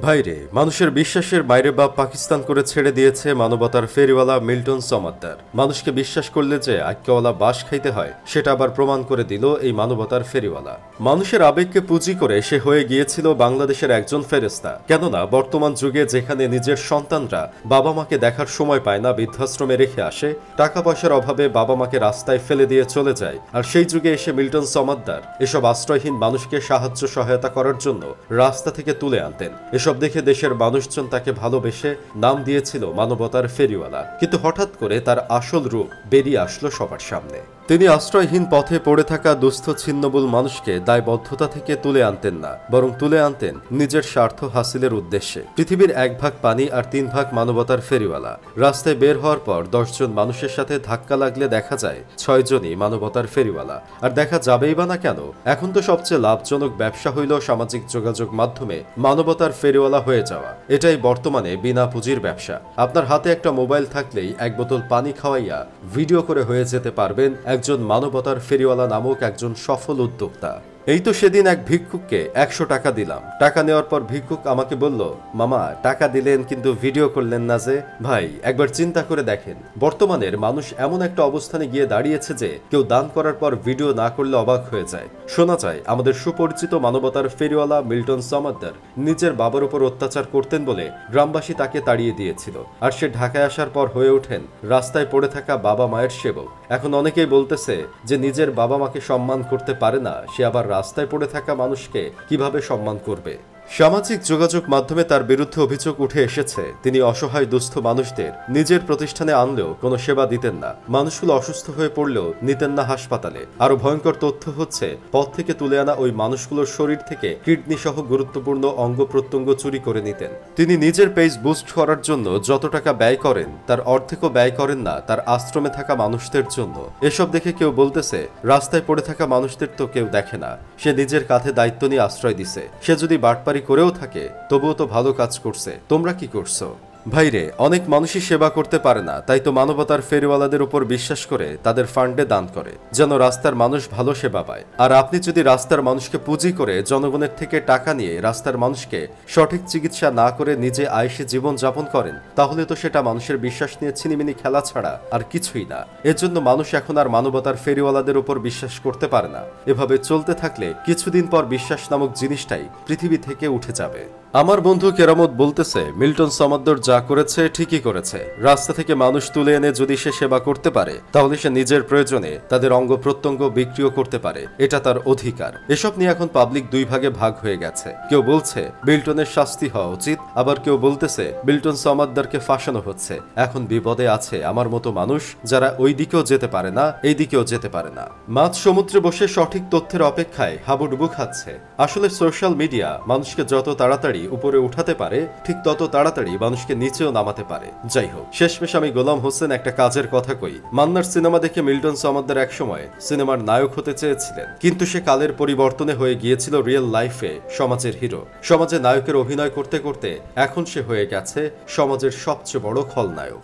ভাইরে, মানুষের বিশ্বাসের বাইরে বাপ পাকিস্তান করে ছেড়ে দিয়েছে মানবতার ফেরিওয়ালা মিল্টন সমাদ্দার। মানুষকে বিশ্বাস করলে যে আক্কেওয়ালা বাস খাইতে হয় সেটা আবার প্রমাণ করে দিল এই মানবতার ফেরিওয়ালা। মানুষের আবেগকে পুঁজি করে সে হয়ে গিয়েছিল বাংলাদেশের একজন ফেরেস্তা। কেননা বর্তমান যুগে যেখানে নিজের সন্তানরা বাবা মাকে দেখার সময় পায় না, বৃদ্ধাশ্রমে রেখে আসে, টাকা পয়সার অভাবে বাবা মাকে রাস্তায় ফেলে দিয়ে চলে যায়, আর সেই যুগে এসে মিল্টন সমাদ্দার এসব আশ্রয়হীন মানুষকে সাহায্য সহায়তা করার জন্য রাস্তা থেকে তুলে আনতেন। এসব দেখে দেশের মানুষজন তাকে ভালোবেসে নাম দিয়েছিল মানবতার ফেরিওয়ালা। কিন্তু হঠাৎ করে তার আসল রূপ বেরিয়ে আসলো সবার সামনে। তিনি আশ্রয়হীন পথে পড়ে থাকা দুস্থ ছিন্নমূল মানুষকে দায়বদ্ধতা থেকে তুলে আনতেন না, বরং তুলে আনতেন নিজের স্বার্থ হাসিলের উদ্দেশ্যে। পৃথিবীর 1 ভাগ পানি আর 3 ভাগ মানবতার ফেরিওয়ালা। রাস্তায় বের হওয়ার পর 10 জন মানুষের সাথে ধাক্কা লাগলে দেখা যায় 6 জনই মানবতার ফেরিওয়ালা। আর দেখা যাবেই বা না কেন? এখন তো সবচেয়ে লাভজনক ব্যবসা হইল সামাজিক যোগাযোগ মাধ্যমে মানবতার ফেরিওয়ালা হয়ে যাওয়া। এটাই বর্তমানে বিনা পুঁজির ব্যবসা। আপনার হাতে একটা মোবাইল থাকলেই 1 বোতল পানি খাওয়াইয়া ভিডিও করে হয়ে যেতে পারবেন একজন মানবতার ফেরিওয়ালা নামক একজন সফল উদ্যোক্তা। এই তো সেদিন এক ভিক্ষুককে 100 টাকা দিলাম। টাকা নেওয়ার পর ভিক্ষুক আমাকে বলল, মামা টাকা দিলেন কিন্তু ভিডিও করলেন না যে। ভাই, একবার চিন্তা করে দেখেন, বর্তমানের মানুষ এমন একটা অবস্থানে গিয়ে দাঁড়িয়েছে যে কেউ দান করার পর ভিডিও না করলে অবাক হয়ে যায়। শোনা যায় আমাদের সুপরিচিত মানবতার ফেরিওয়ালা মিল্টন সমাদ্দার নিজের বাবার উপর অত্যাচার করতেন বলে গ্রামবাসী তাকে তাড়িয়ে দিয়েছিল, আর সে ঢাকায় আসার পর হয়ে ওঠেন রাস্তায় পড়ে থাকা বাবা মায়ের সেবক। এখন অনেকেই বলতেছে যে নিজের বাবা মাকে সম্মান করতে পারে না, সে আবার রাস্তায় পড়ে থাকা মানুষকে কিভাবে সম্মান করবে? সামাজিক যোগাযোগ মাধ্যমে তার বিরুদ্ধে অভিযোগ উঠে এসেছে তিনি অসহায় দুস্থ মানুষদের নিজের প্রতিষ্ঠানে আনলেও কোনো সেবা দিতেন না। মানুষগুলো অসুস্থ হয়ে পড়লেও নিতেন না হাসপাতালে। আরো ভয়ঙ্কর তথ্য হচ্ছে, পথ থেকে তুলে আনা ওই মানুষগুলোর শরীর থেকে কিডনি সহ গুরুত্বপূর্ণ অঙ্গ প্রত্যঙ্গ চুরি করে নিতেন। তিনি নিজের পেজ বুস্ট করার জন্য যত টাকা ব্যয় করেন তার অর্ধেকও ব্যয় করেন না তার আশ্রমে থাকা মানুষদের জন্য। এসব দেখে কেউ বলতেছে রাস্তায় পড়ে থাকা মানুষদের তো কেউ দেখে না, সে নিজের কাঁধে দায়িত্ব নিয়ে আশ্রয় দিছে। সে যদি বাটপারি করেও থাকে তবুও তো ভালো কাজ করছে। তোমরা কি করছো? ভাইরে, অনেক মানুষই সেবা করতে পারে না, তাই তো মানবতার ফেরিওয়ালাদের উপর বিশ্বাস করে তাদের ফান্ডে দান করে যেন রাস্তার মানুষ ভালো সেবা পায়। আর আপনি যদি রাস্তার মানুষকে পুঁজি করে জনগণের থেকে টাকা নিয়ে রাস্তার মানুষকে সঠিক চিকিৎসা না করে নিজে আয়েশে জীবন যাপন করেন, তাহলে তো সেটা মানুষের বিশ্বাস নিয়ে ছিনিমিনি খেলা ছাড়া আর কিছুই না। এজন্য মানুষ এখন আর মানবতার ফেরিওয়ালাদের উপর বিশ্বাস করতে পারে না। এভাবে চলতে থাকলে কিছুদিন পর বিশ্বাস নামক জিনিসটাই পৃথিবী থেকে উঠে যাবে। আমার বন্ধু কেরামত বলতেছে, মিল্টন সমাদ্দার যা করেছে ঠিকই করেছে। রাস্তা থেকে মানুষ তুলে এনে যদি সে সেবা করতে পারে, তাহলে সে নিজের প্রয়োজনে তাদের অঙ্গ প্রত্যঙ্গ বিক্রিও করতে পারে, এটা তার অধিকার। এসব নিয়ে এখন পাবলিক 2 ভাগে ভাগ হয়ে গেছে। কেউ বলছে মিল্টনের শাস্তি হওয়া উচিত, আবার কেউ বলতেছে মিল্টন সমাদ্দারকে ফাঁসানো হচ্ছে। এখন বিপদে আছে আমার মতো মানুষ যারা ওই দিকেও যেতে পারে না, এই দিকেও যেতে পারে না। মাঝ সমুদ্রে বসে সঠিক তথ্যের অপেক্ষায় হাবুডুবু খাচ্ছে। আসলে সোশ্যাল মিডিয়া মানুষকে যত তাড়াতাড়ি উপরে উঠাতে পারে, ঠিক তত তাড়াতাড়ি মানুষকে নিচেও নামাতে পারে। যাই হোক, শেষমেশ আমি গোলাম হোসেন একটা কাজের কথা কই। মান্নার সিনেমা দেখে মিল্টন সমাদ্দার একসময় সিনেমার নায়ক হতে চেয়েছিলেন, কিন্তু সে কালের পরিবর্তনে হয়ে গিয়েছিল রিয়েল লাইফে সমাজের হিরো। সমাজে নায়কের অভিনয় করতে করতে এখন সে হয়ে গেছে সমাজের সবচেয়ে বড় খলনায়ক।